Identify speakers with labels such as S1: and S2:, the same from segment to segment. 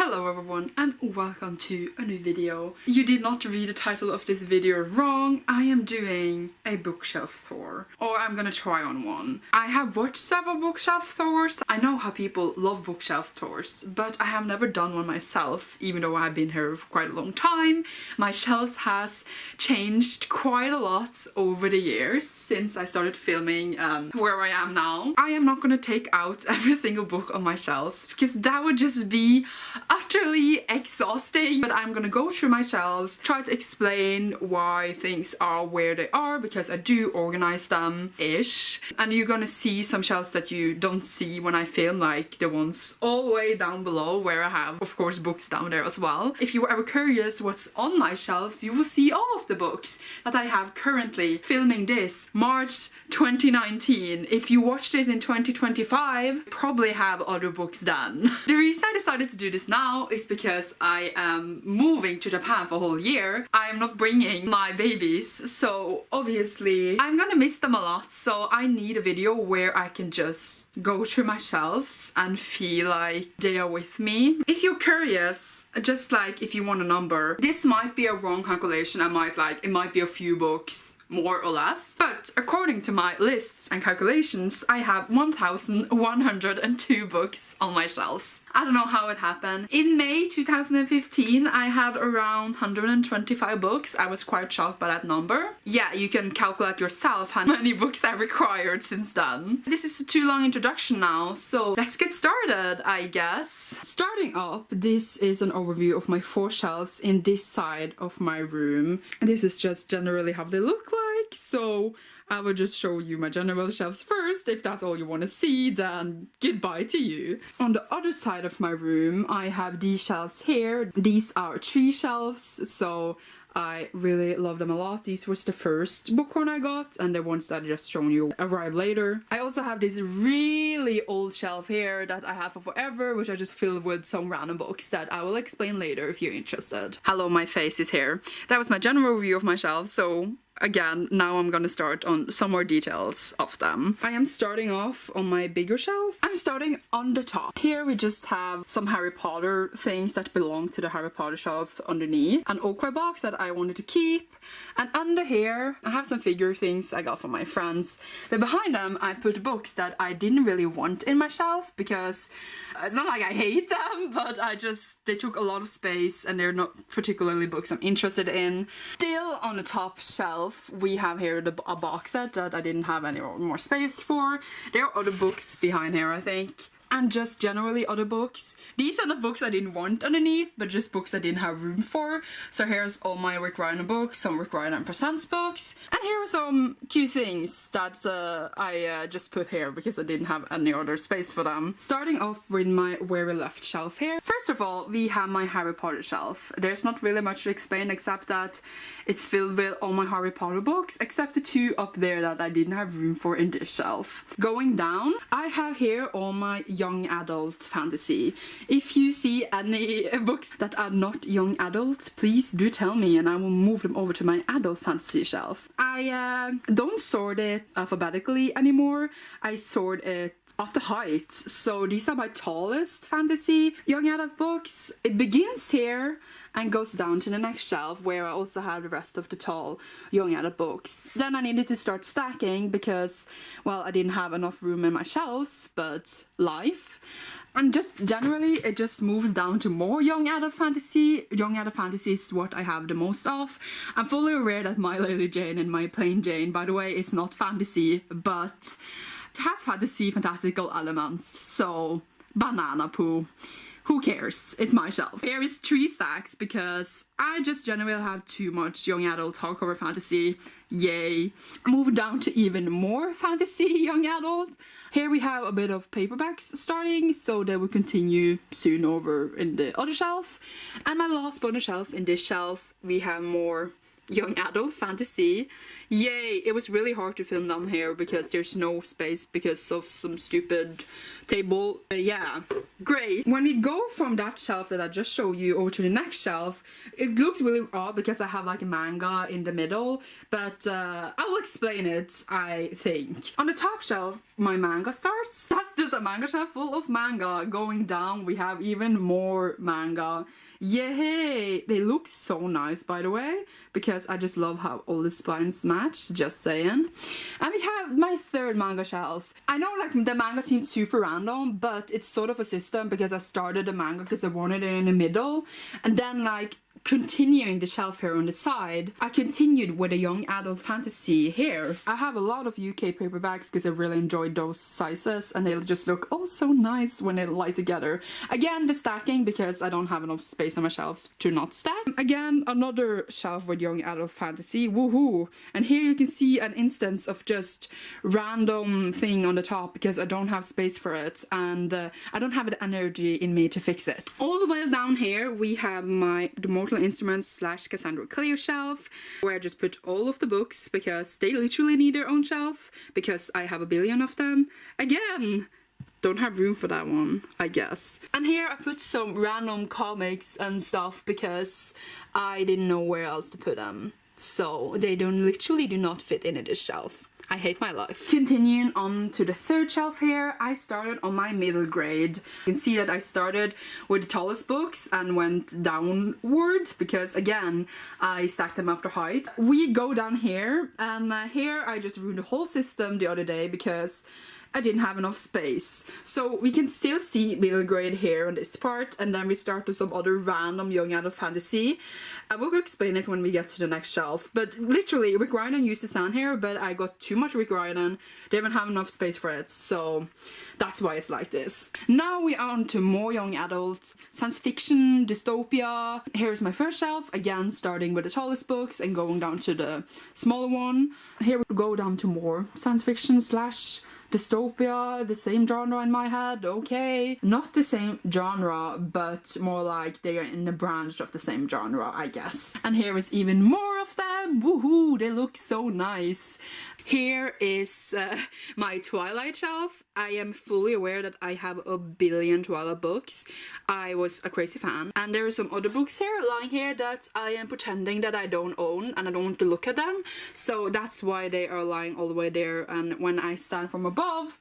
S1: Hello everyone and welcome to a new video. You did not read the title of this video wrong. I am doing a bookshelf tour, or I'm gonna try on one. I have watched several bookshelf tours. I know how people love bookshelf tours, but I have never done one myself, even though I've been here for quite a long time. My shelves has changed quite a lot over the years since I started filming where I am now. I am not gonna take out every single book on my shelves because that would just be utterly exhausting, but I'm gonna go through my shelves, try to explain why things are where they are, because I do organize them-ish, and you're gonna see some shelves that you don't see when I film, like the ones all the way down below where I have, of course, books down there as well. If you were ever curious what's on my shelves, you will see all of the books that I have currently. Filming this March 2019. If you watch this in 2025, probably have other books then. The reason I decided to do this now is because I am moving to Japan for a whole year. I am not bringing my babies, so obviously I'm gonna miss them a lot, so I need a video where I can just go through my shelves and feel like they are with me. If you're curious, just like if you want a number, this might be a wrong calculation. It might be a few books more or less, but according to my lists and calculations, I have 1,102 books on my shelves. I don't know how it happened. In May 2015, I had around 125 books. I was quite shocked by that number. Yeah, you can calculate yourself how many books I've required since then. This is a too long introduction now, so let's get started, I guess. Starting up, this is an overview of my 4 shelves in this side of my room. This is just generally how they look like, so I will just show you my general shelves first. If that's all you want to see, then goodbye to you. On the other side of my room, I have these shelves here. These are 3 shelves, so I really love them a lot. These was the first bookcorn I got, and the ones that I just shown you arrived later. I also have this really old shelf here that I have for forever, which I just filled with some random books that I will explain later if you're interested. Hello, my face is here. That was my general view of my shelf, so again, now I'm gonna start on some more details of them. I am starting off on my bigger shelves. I'm starting on the top. Here we just have some Harry Potter things that belong to the Harry Potter shelves underneath. An Okra box that I wanted to keep. And under here, I have some figure things I got from my friends. But behind them, I put books that I didn't really want in my shelf because it's not like I hate them, but they took a lot of space and they're not particularly books I'm interested in. Still on the top shelf, we have here a box set that I didn't have any more space for. There are other books behind here, I think. And just generally other books. These are the books I didn't want underneath, but just books I didn't have room for. So here's all my Rick Riordan books, some Rick Riordan Presents books. And here are some cute things that I just put here because I didn't have any other space for them. Starting off with my where we left shelf here. First of all, we have my Harry Potter shelf. There's not really much to explain except that it's filled with all my Harry Potter books, except the 2 up there that I didn't have room for in this shelf. Going down, I have here all my young adult fantasy. If you see any books that are not young adult, please do tell me and I will move them over to my adult fantasy shelf. I don't sort it alphabetically anymore. I sort it off the height. So these are my tallest fantasy young adult books. It begins here and goes down to the next shelf where I also have the rest of the tall young adult books. Then I needed to start stacking because, well, I didn't have enough room in my shelves, but life. And just generally, it just moves down to more young adult fantasy. Young adult fantasy is what I have the most of. I'm fully aware that My Lady Jane and My Plain Jane, by the way, is not fantasy, but it has fantastical elements, so banana poo. Who cares? It's my shelf. Here is 3 stacks because I just generally have too much young adult hardcover fantasy. Yay. Move down to even more fantasy young adult. Here we have a bit of paperbacks starting, so they will continue soon over in the other shelf. And my last bonus shelf, in this shelf, we have more young adult fantasy. Yay, it was really hard to film down here because there's no space because of some stupid table. Yeah, great. When we go from that shelf that I just showed you over to the next shelf, it looks really odd because I have like a manga in the middle, but I'll explain it, I think. On the top shelf, my manga starts. That's just a manga shelf full of manga. Going down, we have even more manga. Yay! They look so nice, by the way, because I just love how all the spines match, just saying. And we have my third manga shelf. I know like the manga seems super random, but it's sort of a system because I started the manga because I wanted it in the middle, and then like continuing the shelf here on the side, I continued with a young adult fantasy here. I have a lot of UK paperbacks because I really enjoyed those sizes, and they'll just look all so nice when they lie together. Again, the stacking because I don't have enough space on my shelf to not stack. Again, another shelf with young adult fantasy, woohoo! And here you can see an instance of just random thing on the top because I don't have space for it, and I don't have the energy in me to fix it. All the way down here we have the Mortal Instruments / Cassandra Clare shelf, where I just put all of the books because they literally need their own shelf because I have a billion of them. Again, don't have room for that one, I guess. And here I put some random comics and stuff because I didn't know where else to put them. So they literally do not fit into this shelf. I hate my life. Continuing on to the third shelf here, I started on my middle grade. You can see that I started with the tallest books and went downward because again, I stacked them after height. We go down here, and here I just ruined the whole system the other day because I didn't have enough space. So we can still see middle grade here on this part, and then we start to some other random young adult fantasy. I will explain it when we get to the next shelf, but literally Rick Riordan used to stand here, but I got too much Rick Riordan. They didn't have enough space for it, so that's why it's like this. Now we are on to more young adult, science fiction, dystopia. Here's my first shelf, again starting with the tallest books and going down to the smaller one. Here we go down to more science fiction / dystopia, the same genre in my head, okay. Not the same genre, but more like they are in the branch of the same genre, I guess. And here is even more of them, woohoo, they look so nice. Here is my Twilight shelf. I am fully aware that I have a billion Twilight books. I was a crazy fan. And there are some other books here, lying here, that I am pretending that I don't own and I don't want to look at them. So that's why they are lying all the way there, and when I stand from above,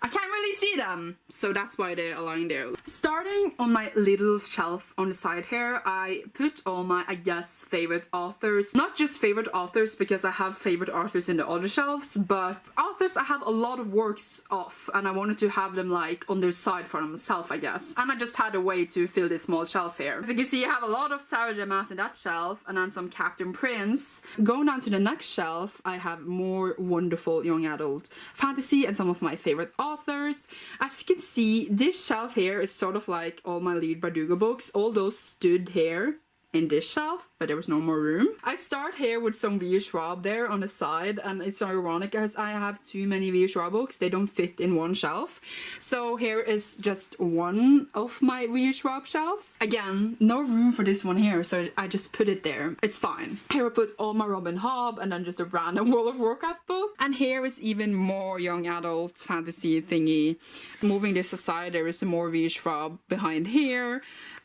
S1: I can't really see them, so that's why they are lying there. Starting on my little shelf on the side here, I put all my, I guess, favorite authors. Not just favorite authors because I have favorite authors in the other shelves, but authors I have a lot of works of, and I wanted to have them like on their side for themselves, I guess. And I just had a way to fill this small shelf here. As you can see, I have a lot of Sarah J Maas in that shelf, and then some Captain Prince. Going down to the next shelf, I have more wonderful young adult fantasy and some of my favorite authors. As you can see, this shelf here is sort of like all my Leigh Bardugo books. All those stood here in this shelf, but there was no more room. I start here with some V. Schwab there on the side, and it's ironic because I have too many V. Schwab books. They don't fit in one shelf. So here is just one of my V. Schwab shelves. Again, no room for this one here, so I just put it there. It's fine. Here I put all my Robin Hobb and then just a random World of Warcraft book. And here is even more young adult fantasy thingy. Moving this aside, there is some more V. Schwab behind here.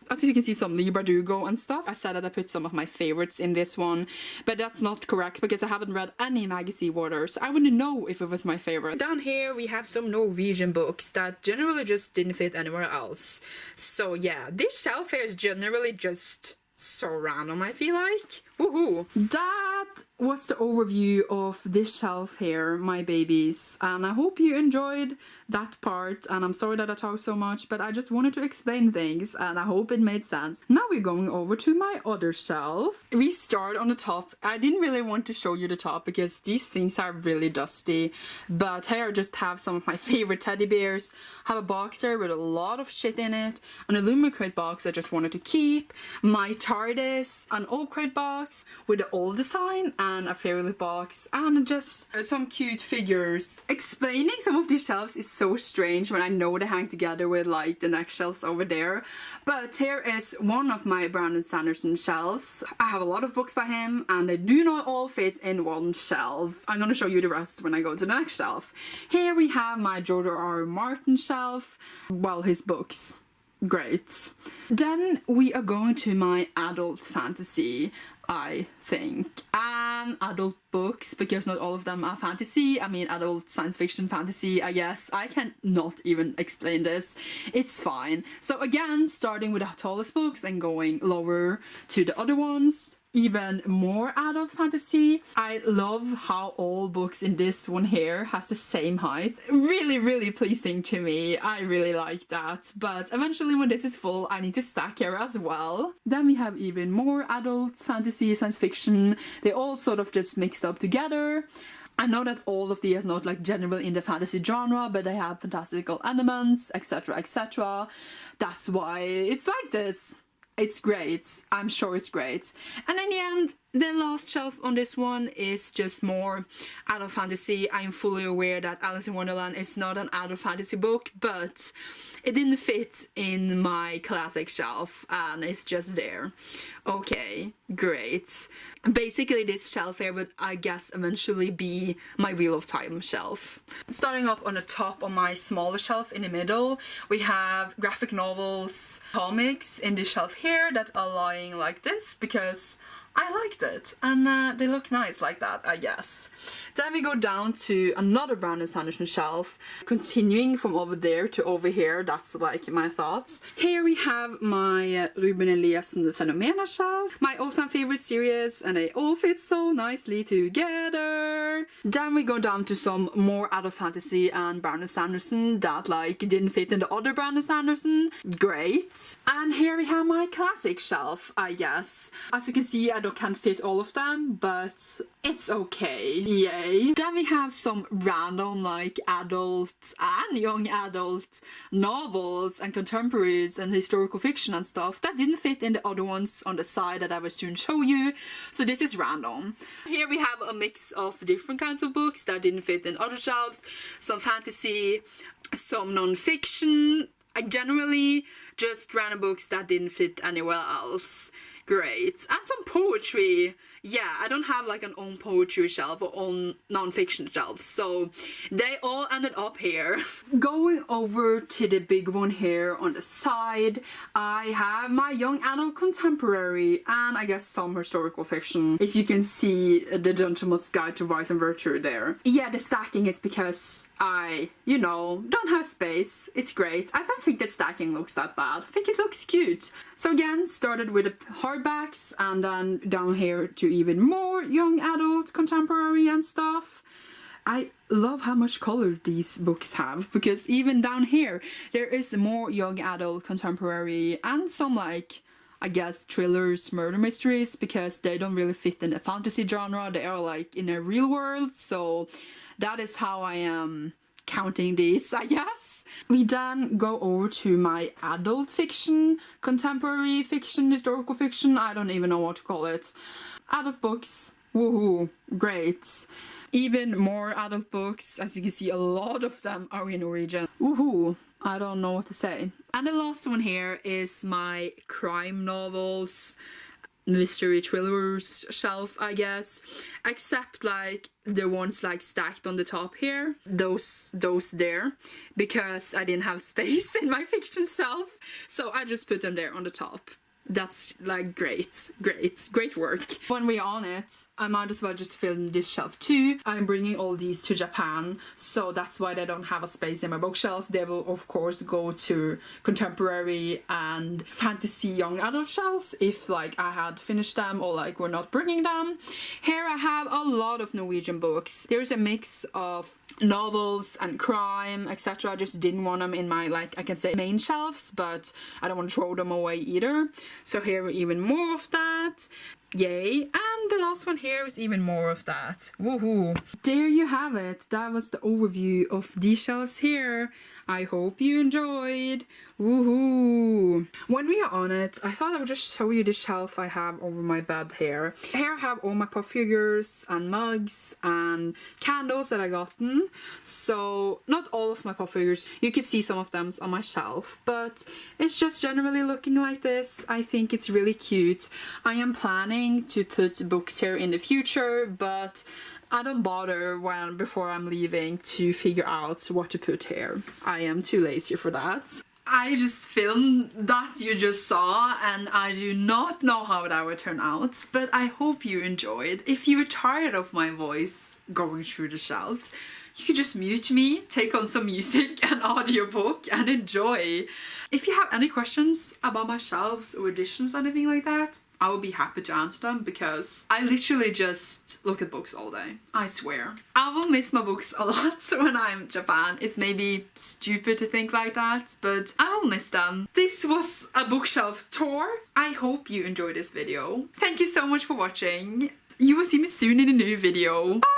S1: As you can see, some Leigh Bardugo and stuff. I said that I put some of my favorites in this one, but that's not correct because I haven't read any Magazine Water, so I wouldn't know if it was my favorite. Down here we have some Norwegian books that generally just didn't fit anywhere else. So yeah, this shelf here is generally just so random, I feel like. Woohoo! That was the overview of this shelf here, my babies, and I hope you enjoyed that part, and I'm sorry that I talked so much, but I just wanted to explain things and I hope it made sense. Now we're going over to my other shelf. We start on the top. I didn't really want to show you the top because these things are really dusty, but here I just have some of my favorite teddy bears. I have a box there with a lot of shit in it, an aluminum crate box I just wanted to keep, my TARDIS, an old crate box with the old design, and a fairy box and just some cute figures. Explaining some of these shelves is so strange when I know they hang together with like the next shelves over there. But here is one of my Brandon Sanderson shelves. I have a lot of books by him and they do not all fit in one shelf. I'm gonna show you the rest when I go to the next shelf. Here we have my George R.R. Martin shelf. Well, his books. Great. Then we are going to my adult fantasy, I think, and adult books, because not all of them are fantasy. I mean, adult science fiction fantasy, I guess. I cannot even explain this. It's fine. So again, starting with the tallest books and going lower to the other ones. Even more adult fantasy. I love how all books in this one here has the same height. Really, really pleasing to me. I really like that. But eventually when this is full, I need to stack here as well. Then we have even more adult fantasy, science fiction. They all sort of just mixed up together. I know that all of these are not like generally in the fantasy genre, but they have fantastical elements, etc, etc. That's why it's like this. It's great. I'm sure it's great. And in the end, the last shelf on this one is just more adult fantasy. I'm fully aware that Alice in Wonderland is not an adult fantasy book, but it didn't fit in my classic shelf and it's just there. Okay, great. Basically this shelf here would, I guess, eventually be my Wheel of Time shelf. Starting up on the top on my smaller shelf in the middle, we have graphic novels, comics in this shelf here that are lying like this because I liked it and they look nice like that, I guess. Then we go down to another Brandon Sanderson shelf, continuing from over there to over here. That's like my thoughts. Here we have my Ruben Eliassen Phenomena shelf, my all-time favorite series, and they all fit so nicely together. Then we go down to some more adult fantasy and Brandon Sanderson that like didn't fit in the other Brandon Sanderson. Great. And here we have my classic shelf, I guess. As you can see, I can't fit all of them, but it's okay. Yay. Then we have some random like adult and young adult novels and contemporaries and historical fiction and stuff that didn't fit in the other ones on the side that I will soon show you. So this is random. Here we have a mix of different kinds of books that didn't fit in other shelves. Some fantasy, some non-fiction, generally just random books that didn't fit anywhere else. Great. And some poetry. Yeah, I don't have like an own poetry shelf or own non-fiction shelf, so they all ended up here. Going over to the big one here on the side, I have my young adult contemporary and I guess some historical fiction. If you can see the Gentleman's Guide to Vice and Virtue there. Yeah, the stacking is because I, you know, don't have space. It's great. I don't think that stacking looks that bad. I think it looks cute. So again, started with the hardbacks and then down here to even more young adult contemporary and stuff. I love how much color these books have because even down here there is more young adult contemporary and some like, I guess, thrillers, murder mysteries, because they don't really fit in the fantasy genre. They are like in a real world, so that is how I am counting these, I guess. We then go over to my adult fiction, contemporary fiction, historical fiction, I don't even know what to call it. Adult books, woohoo, great. Even more adult books, as you can see a lot of them are in Norwegian. Woohoo, I don't know what to say. And the last one here is my crime novels, mystery thrillers shelf, I guess, except like the ones like stacked on the top here, those there, because I didn't have space in my fiction shelf, so I just put them there on the top. That's like great work. When we're on it, I might as well just film this shelf too. I'm bringing all these to Japan, so that's why they don't have a space in my bookshelf. They will of course go to contemporary and fantasy young adult shelves if like I had finished them or like we're not bringing them. Here I have a lot of Norwegian books. There's a mix of novels and crime, etc. I just didn't want them in my, like, I can say main shelves, but I don't want to throw them away either. So here even more of that. Yay. And the last one here is even more of that. Woohoo! There you have it. That was the overview of these shelves here. I hope you enjoyed. Woohoo! When we are on it, I thought I would just show you the shelf I have over my bed here. Here I have all my pop figures and mugs and candles that I gotten. So not all of my pop figures. You can see some of them on my shelf, but it's just generally looking like this. I think it's really cute. I am planning to put books here in the future, but I don't bother before I'm leaving to figure out what to put here. I am too lazy for that. I just filmed that you just saw, and I do not know how that would turn out, but I hope you enjoyed. If you're tired of my voice going through the shelves, you could just mute me, take on some music and audiobook and enjoy. If you have any questions about my shelves or editions or anything like that, I will be happy to answer them because I literally just look at books all day. I swear. I will miss my books a lot when I'm in Japan. It's maybe stupid to think like that, but I will miss them. This was a bookshelf tour. I hope you enjoyed this video. Thank you so much for watching. You will see me soon in a new video. Bye!